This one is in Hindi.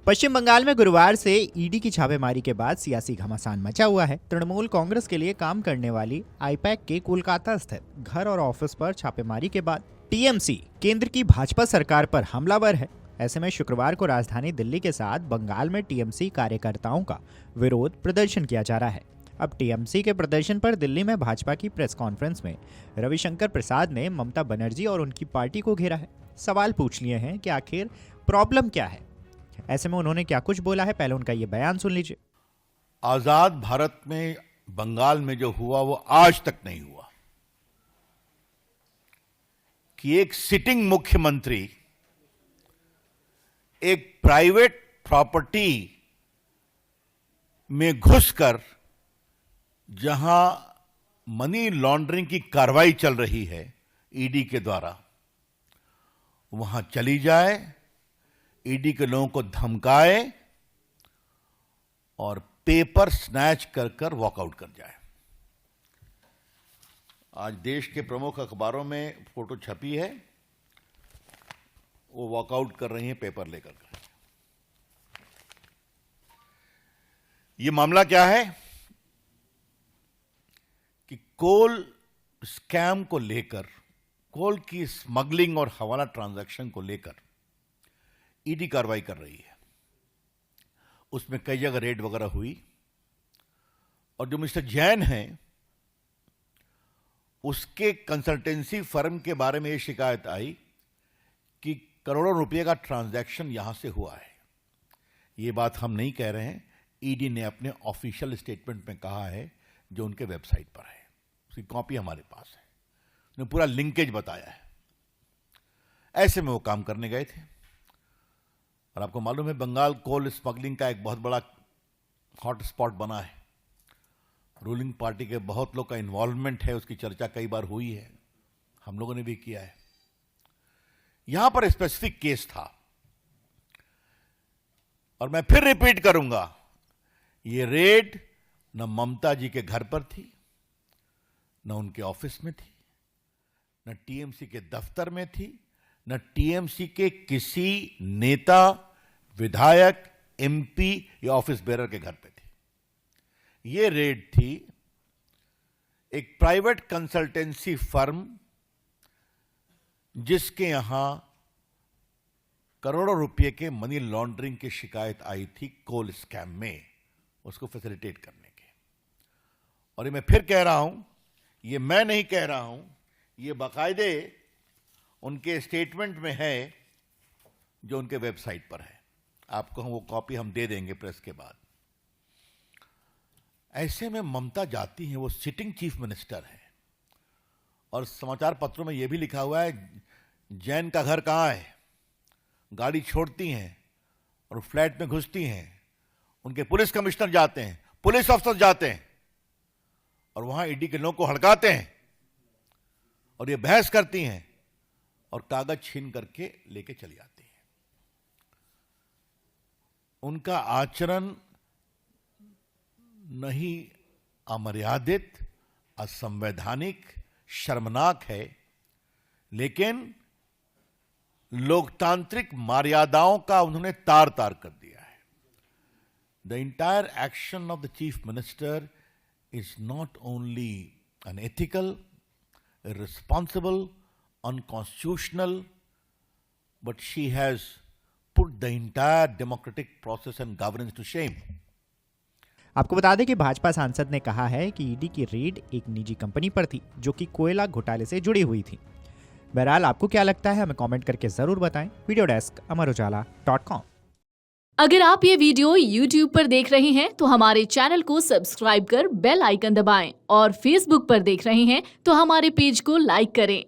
पश्चिम बंगाल में गुरुवार से ईडी की छापेमारी के बाद सियासी घमासान मचा हुआ है। तृणमूल कांग्रेस के लिए काम करने वाली आईपैक के कोलकाता स्थित घर और ऑफिस पर छापेमारी के बाद टीएमसी केंद्र की भाजपा सरकार पर हमलावर है। ऐसे में शुक्रवार को राजधानी दिल्ली के साथ बंगाल में टीएमसी कार्यकर्ताओं का विरोध प्रदर्शन किया जा रहा है। अब टीएमसी के प्रदर्शन पर दिल्ली में भाजपा की प्रेस कॉन्फ्रेंस में रविशंकर प्रसाद ने ममता बनर्जी और उनकी पार्टी को घेरा है। सवाल पूछ लिए हैं कि आखिर प्रॉब्लम क्या है। ऐसे में उन्होंने क्या कुछ बोला है, पहले उनका ये बयान सुन लीजिए। आजाद भारत में बंगाल में जो हुआ वो आज तक नहीं हुआ कि एक सिटिंग मुख्यमंत्री एक प्राइवेट प्रॉपर्टी में घुसकर जहां मनी लॉन्ड्रिंग की कार्रवाई चल रही है ईडी के द्वारा, वहां चली जाए, ईडी के लोगों को धमकाए और पेपर स्नैच कर कर वॉकआउट कर जाए। आज देश के प्रमुख अखबारों में फोटो छपी है, वो वॉकआउट कर रही हैं पेपर लेकर। ये मामला क्या है कि कोल स्कैम को लेकर, कोल की स्मगलिंग और हवाला ट्रांजैक्शन को लेकर ईडी कार्रवाई कर रही है। उसमें कई जगह रेड वगैरह हुई और जो मिस्टर जैन हैं उसके कंसल्टेंसी फर्म के बारे में यह शिकायत आई कि करोड़ों रुपए का ट्रांजैक्शन यहां से हुआ है। यह बात हम नहीं कह रहे हैं, ईडी ने अपने ऑफिशियल स्टेटमेंट में कहा है जो उनके वेबसाइट पर है। उसकी कॉपी हमारे पास है, उन्होंने पूरा लिंकेज बताया है। ऐसे में वो काम करने गए थे और आपको मालूम है बंगाल कोल स्मगलिंग का एक बहुत बड़ा हॉट स्पॉट बना है। रूलिंग पार्टी के बहुत लोग का इन्वॉल्वमेंट है, उसकी चर्चा कई बार हुई है, हम लोगों ने भी किया है। यहां पर स्पेसिफिक केस था और मैं फिर रिपीट करूंगा, ये रेड न ममता जी के घर पर थी, न उनके ऑफिस में थी, न टीएमसी के दफ्तर में थी, न टीएमसी के किसी नेता, विधायक, एमपी या ऑफिस बेरर के घर पे थी। यह रेड थी एक प्राइवेट कंसल्टेंसी फर्म जिसके यहां करोड़ों रुपए के मनी लॉन्ड्रिंग की शिकायत आई थी कोल स्कैम में, उसको फैसिलिटेट करने के। और ये मैं फिर कह रहा हूं, ये मैं नहीं कह रहा हूं, ये बाकायदे उनके स्टेटमेंट में है जो उनके वेबसाइट पर है। आपको वो कॉपी हम दे देंगे प्रेस के बाद। ऐसे में ममता जाती हैं, वो सिटिंग चीफ मिनिस्टर है और समाचार पत्रों में यह भी लिखा हुआ है जैन का घर कहां है। गाड़ी छोड़ती हैं और फ्लैट में घुसती हैं, उनके पुलिस कमिश्नर जाते हैं, पुलिस अफसर जाते हैं और वहां ईडी के लोगों को हड़काते हैं और ये बहस करती हैं और कागज छीन करके लेके चली आती है। उनका आचरण नहीं अमर्यादित, असंवैधानिक, शर्मनाक है, लेकिन लोकतांत्रिक मर्यादाओं का उन्होंने तार तार कर दिया है। The entire action of the chief minister is not only unethical, irresponsible, unconstitutional, but she has put the entire democratic process and governance to shame. आपको बता दें कि भाजपा सांसद ने कहा है कि ईडी की रेड एक निजी कंपनी पर थी जो कि कोयला घोटाले से जुड़ी हुई थी। बहरहाल आपको क्या लगता है, हमें कमेंट करके जरूर बताएं। Video desk amarujala.com। अगर आप ये वीडियो YouTube पर देख रहे हैं तो हमारे चैनल को सब्सक्राइब कर बेल आइकन दबाएं और Facebook पर देख रहे हैं तो हमारे पेज को लाइक करें।